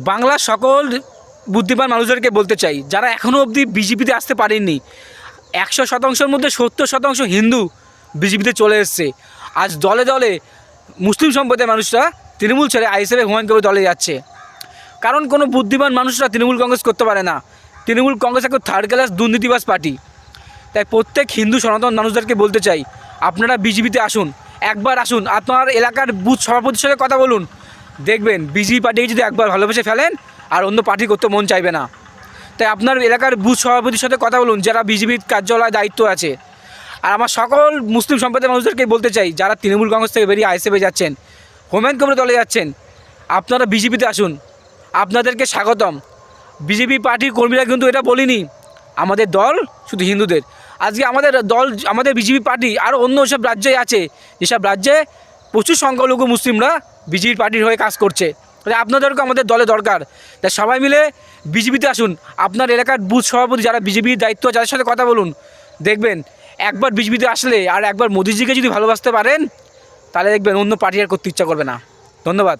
বাংলার সকল বুদ্ধিমান মানুষদেরকে বলতে চাই, যারা এখনও অবধি বিজেপিতে আসতে পারেননি, 100%-র মধ্যে 70% হিন্দু বিজেপিতে চলে এসছে। আজ দলে দলে মুসলিম সম্প্রদায়ের মানুষরা তৃণমূল ছেড়ে আইএসএফে হুমায়ুন কবির দলে যাচ্ছে। কারণ কোনো বুদ্ধিমান মানুষরা তৃণমূল কংগ্রেস করতে পারে না। তৃণমূল কংগ্রেস একটা থার্ড ক্লাস দুর্নীতিবাজ পার্টি। তাই প্রত্যেক হিন্দু সনাতন মানুষদেরকে বলতে চাই, আপনারা বিজেপিতে আসুন, একবার আসুন, আপনার এলাকার বুথ সভাপতির সাথে কথা বলুন, দেখবেন বিজেপি পার্টিকে যদি একবার ভালোবেসে ফেলেন আর অন্য পার্টি করতে মন চাইবে না। তাই আপনার এলাকার বুথ সভাপতির সাথে কথা বলুন, যারা বিজেপির কার্যালয়ে দায়িত্ব আছে। আর আমার সকল মুসলিম সম্প্রদায়ের মানুষদেরকে বলতে চাই, যারা তৃণমূল কংগ্রেস থেকে বেরিয়ে আইএসএফে যাচ্ছেন, হুমায়ুন কবির দলে যাচ্ছেন, আপনারা বিজেপিতে আসুন, আপনাদেরকে স্বাগতম। বিজেপি পার্টির কর্মীরা কিন্তু এটা বলিনি আমাদের দল শুধু হিন্দুদের। আজকে আমাদের দল, আমাদের বিজেপি পার্টি আরও অন্য সব রাজ্যে আছে, যেসব রাজ্যে প্রচুর সংখ্যালঘু মুসলিমরা বিজেপি পার্টির হয়ে কাজ করছে। তাই আপনাদেরকে আমাদের দলে দরকার। তাই সবাই মিলে বিজেপিতে আসুন। আপনার এলাকার বুথ সভাপতি যারা বিজেপির দায়িত্ব, যাদের সাথে কথা বলুন, দেখবেন একবার বিজেপিতে আসলে আর একবার মোদিজিকে যদি ভালোবাসতে পারেন, তাহলে দেখবেন অন্য পার্টি আর করতে ইচ্ছা করবে না। ধন্যবাদ।